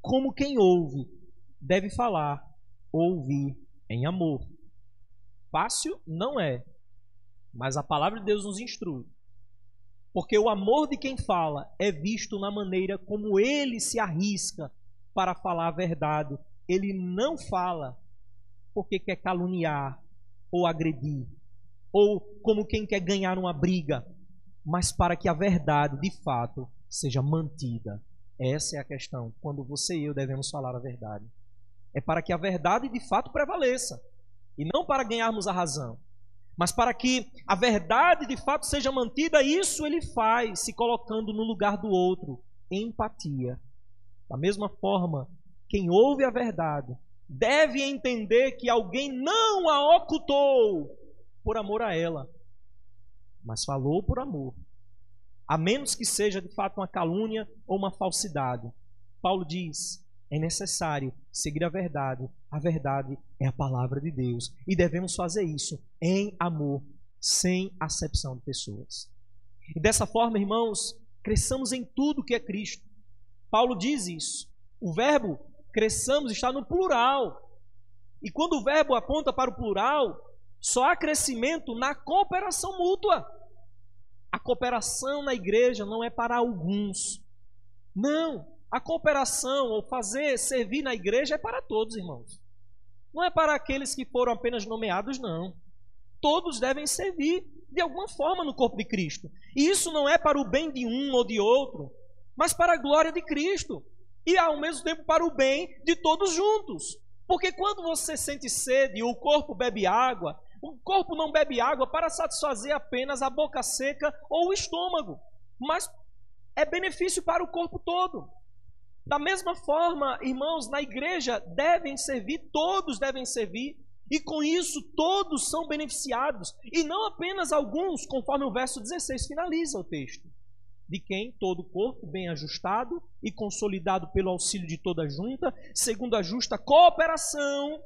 como quem ouve deve falar ou ouvir em amor. Fácil não é, mas a palavra de Deus nos instrui. Porque o amor de quem fala é visto na maneira como ele se arrisca para falar a verdade. Ele não fala porque quer caluniar ou agredir, ou como quem quer ganhar uma briga, mas para que a verdade, de fato, seja mantida. Essa é a questão, quando você e eu devemos falar a verdade. É para que a verdade, de fato, prevaleça, e não para ganharmos a razão, mas para que a verdade, de fato, seja mantida. Isso ele faz, se colocando no lugar do outro, em empatia. Da mesma forma, quem ouve a verdade deve entender que alguém não a ocultou por amor a ela, mas falou por amor, a menos que seja de fato uma calúnia ou uma falsidade. Paulo diz, é necessário seguir a verdade é a palavra de Deus, e devemos fazer isso em amor, sem acepção de pessoas. E dessa forma, irmãos, cresçamos em tudo que é Cristo. Paulo diz isso. O verbo cresçamos está no plural. E quando o verbo aponta para o plural, só há crescimento na cooperação mútua. A cooperação na igreja não é para alguns. Não, a cooperação ou servir na igreja é para todos, irmãos. Não é para aqueles que foram apenas nomeados, não. Todos devem servir de alguma forma no corpo de Cristo. E isso não é para o bem de um ou de outro, mas para a glória de Cristo. E ao mesmo tempo para o bem de todos juntos. Porque quando você sente sede e o corpo bebe água, o corpo não bebe água para satisfazer apenas a boca seca ou o estômago, mas é benefício para o corpo todo. Da mesma forma, irmãos, na igreja devem servir, todos devem servir, e com isso todos são beneficiados, e não apenas alguns, conforme o verso 16 finaliza o texto. De quem todo o corpo bem ajustado e consolidado pelo auxílio de toda a junta, segundo a justa cooperação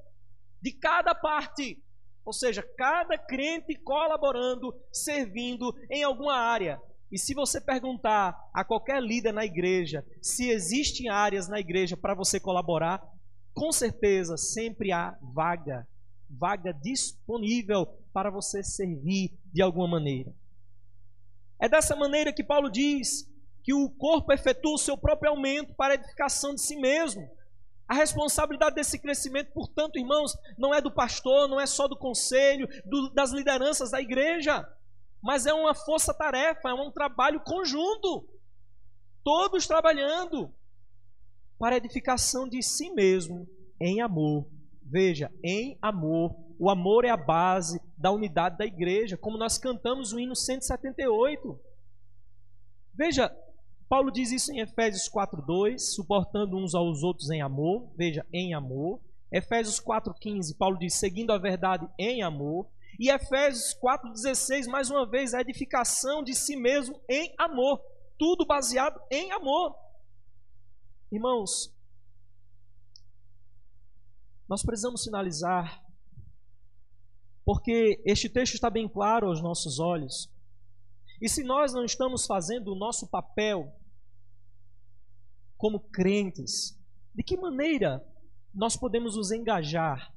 de cada parte, ou seja, cada crente colaborando, servindo em alguma área. E se você perguntar a qualquer líder na igreja se existem áreas na igreja para você colaborar, com certeza sempre há vaga disponível para você servir de alguma maneira. É dessa maneira que Paulo diz que o corpo efetua o seu próprio aumento para a edificação de si mesmo. A responsabilidade desse crescimento, portanto, irmãos, não é do pastor, não é só do conselho, das lideranças da igreja, mas é uma força-tarefa, é um trabalho conjunto. Todos trabalhando para a edificação de si mesmo em amor. Veja, em amor. O amor é a base da unidade da igreja, como nós cantamos o hino 178. Veja, Paulo diz isso em Efésios 4:2, suportando uns aos outros em amor. Veja, em amor. Efésios 4:15, Paulo diz, seguindo a verdade em amor. E Efésios 4:16, mais uma vez, a edificação de si mesmo em amor. Tudo baseado em amor. Irmãos, nós precisamos finalizar, porque este texto está bem claro aos nossos olhos. E se nós não estamos fazendo o nosso papel como crentes, de que maneira nós podemos nos engajar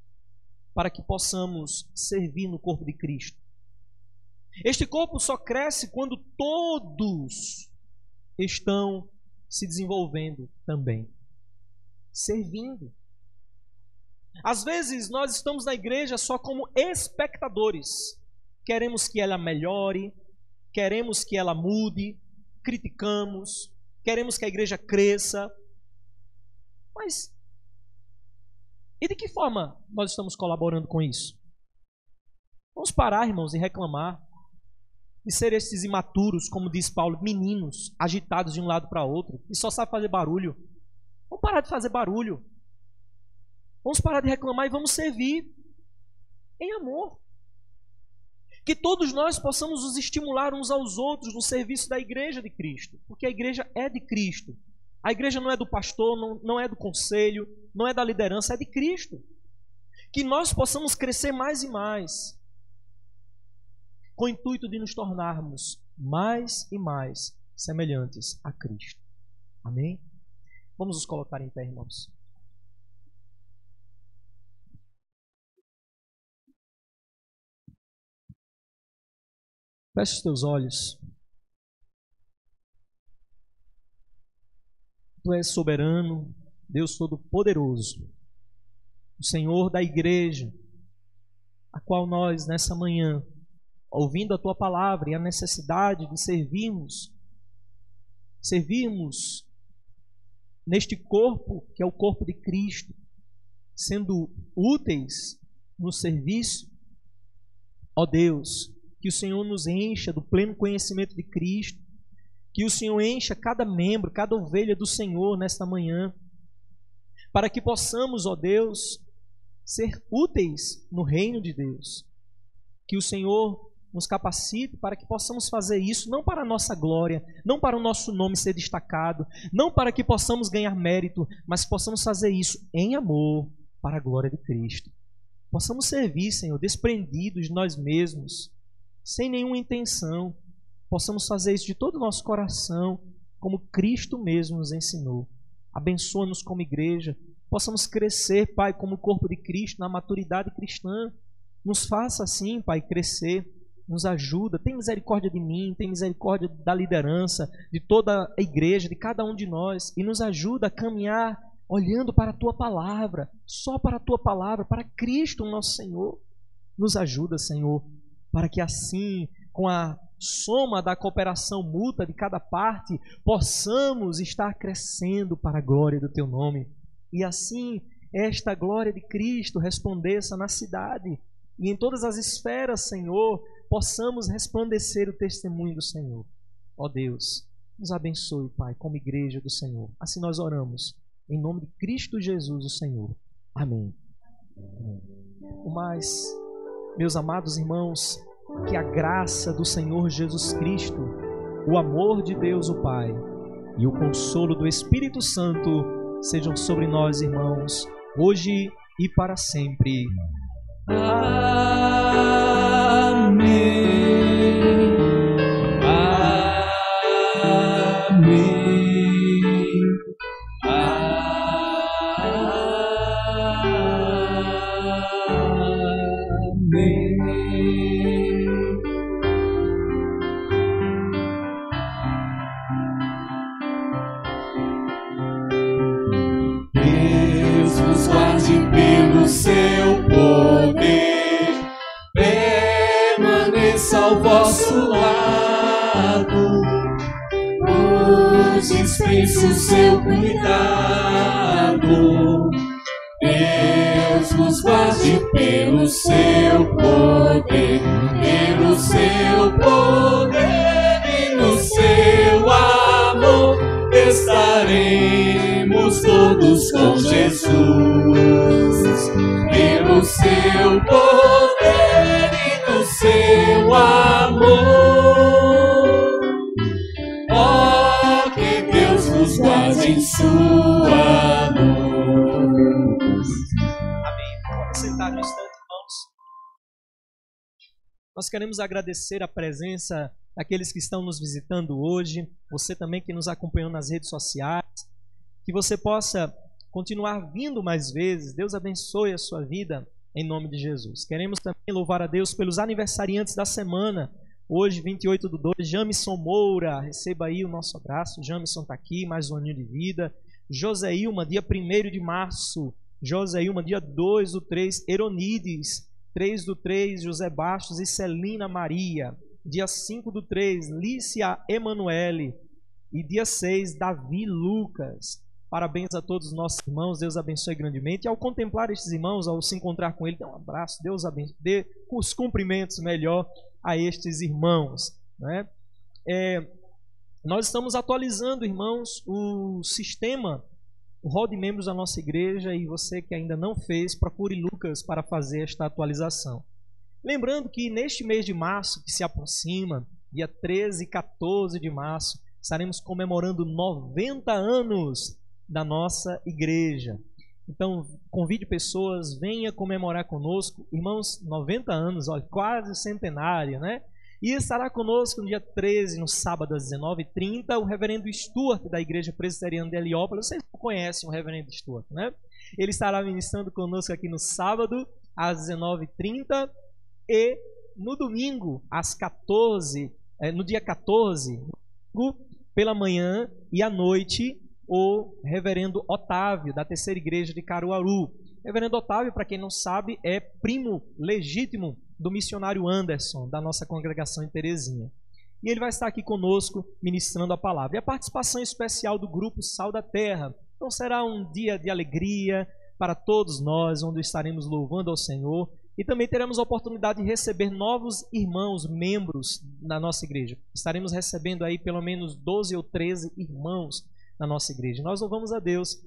para que possamos servir no corpo de Cristo? Este corpo só cresce quando todos estão se desenvolvendo também, servindo. Às vezes nós estamos na igreja só como espectadores. Queremos que ela melhore, queremos que ela mude, criticamos, queremos que a igreja cresça. Mas e de que forma nós estamos colaborando com isso? Vamos parar, irmãos, de reclamar, de ser esses imaturos, como diz Paulo, meninos agitados de um lado para outro e só sabe fazer barulho. Vamos parar de fazer barulho. Vamos parar de reclamar e vamos servir em amor. Que todos nós possamos nos estimular uns aos outros no serviço da igreja de Cristo, porque a igreja é de Cristo. A igreja não é do pastor, não é do conselho, não é da liderança, é de Cristo. Que nós possamos crescer mais e mais, com o intuito de nos tornarmos mais e mais semelhantes a Cristo. Amém? Vamos nos colocar em pé, irmãos. Feche os teus olhos. Tu és soberano, Deus Todo-Poderoso, o Senhor da igreja, a qual nós, nessa manhã, ouvindo a Tua palavra e a necessidade de servirmos neste corpo, que é o corpo de Cristo, sendo úteis no serviço, ó Deus, que o Senhor nos encha do pleno conhecimento de Cristo, que o Senhor encha cada membro, cada ovelha do Senhor nesta manhã, para que possamos, ó Deus, ser úteis no reino de Deus. Que o Senhor nos capacite para que possamos fazer isso, não para a nossa glória, não para o nosso nome ser destacado, não para que possamos ganhar mérito, mas possamos fazer isso em amor, para a glória de Cristo. Possamos servir, Senhor, desprendidos de nós mesmos, sem nenhuma intenção. Possamos fazer isso de todo o nosso coração, como Cristo mesmo nos ensinou. Abençoa-nos como igreja. Possamos crescer, Pai, como corpo de Cristo, na maturidade cristã. Nos faça assim, Pai, crescer. Nos ajuda. Tem misericórdia de mim, tem misericórdia da liderança, de toda a igreja, de cada um de nós. E nos ajuda a caminhar olhando para a Tua palavra, só para a Tua palavra, para Cristo, o nosso Senhor. Nos ajuda, Senhor, para que assim, com a soma da cooperação mútua de cada parte, possamos estar crescendo para a glória do Teu nome. E assim, esta glória de Cristo resplandeça na cidade e em todas as esferas, Senhor, possamos resplandecer o testemunho do Senhor. Ó Deus, nos abençoe, Pai, como igreja do Senhor. Assim nós oramos, em nome de Cristo Jesus, o Senhor. Amém. O mais, meus amados irmãos, que a graça do Senhor Jesus Cristo, o amor de Deus o Pai e o consolo do Espírito Santo sejam sobre nós, irmãos, hoje e para sempre. Amém. Amém. Seu poder permaneça ao vosso lado, nos dispense o seu cuidado. Deus nos guarde pelo seu poder e no seu amor estaremos todos com Jesus. Pelo seu poder e no seu amor, ó, que Deus nos guarde em sua luz. Amém. Vamos sentar no instante, irmãos. Nós queremos agradecer a presença daqueles que estão nos visitando hoje, você também que nos acompanhou nas redes sociais, que você possa continuar vindo mais vezes. Deus abençoe a sua vida em nome de Jesus. Queremos também louvar a Deus pelos aniversariantes da semana. Hoje, 28/2, Jamison Moura, receba aí o nosso abraço. Jamison está aqui, mais um aninho de vida. Joséilma, dia 1º de março. Joséilma, dia 2/3, Eronides. 3/3, José Bastos e Celina Maria. Dia 5/3, Lícia Emanuele. E dia 6, Davi Lucas. Parabéns a todos os nossos irmãos, Deus abençoe grandemente. E ao contemplar estes irmãos, ao se encontrar com ele, dê um abraço, Deus abençoe, dê os cumprimentos melhor a estes irmãos, né? Nós estamos atualizando, irmãos, o sistema, o rol de membros da nossa igreja, e você que ainda não fez, procure Lucas para fazer esta atualização. Lembrando que neste mês de março, que se aproxima, dia 13 e 14 de março, estaremos comemorando 90 anos da nossa igreja. Então, convide pessoas, venha comemorar conosco. Irmãos, 90 anos, olha, quase centenário, né? E estará conosco no dia 13, no sábado às 19h30, o reverendo Stuart, da Igreja Presbiteriana de Heliópolis. Vocês não conhecem o reverendo Stuart, né? Ele estará ministrando conosco aqui no sábado às 19h30 e no domingo às 14, no dia 14, pela manhã e à noite, o reverendo Otávio, da Terceira Igreja de Caruaru. Reverendo Otávio, para quem não sabe, é primo legítimo do missionário Anderson, da nossa congregação em Terezinha. E ele vai estar aqui conosco, ministrando a palavra. E a participação especial do grupo Sal da Terra. Então será um dia de alegria para todos nós, onde estaremos louvando ao Senhor. E também teremos a oportunidade de receber novos irmãos, membros da nossa igreja. Estaremos recebendo aí pelo menos 12 ou 13 irmãos na nossa igreja. Nós louvamos a Deus,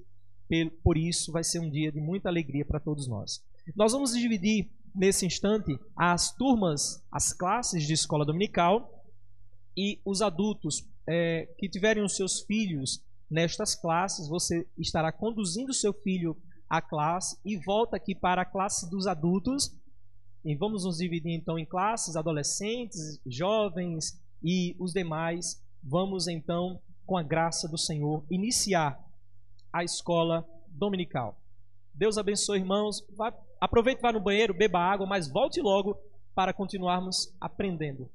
por isso vai ser um dia de muita alegria para todos nós. Nós vamos dividir nesse instante as turmas, as classes de escola dominical, e os adultos que tiverem os seus filhos nestas classes, você estará conduzindo o seu filho à classe e volta aqui para a classe dos adultos. E vamos nos dividir então em classes, adolescentes, jovens e os demais. Vamos então, com a graça do Senhor, iniciar a escola dominical. Deus abençoe, irmãos. Aproveite, vá no banheiro, beba água, mas volte logo para continuarmos aprendendo.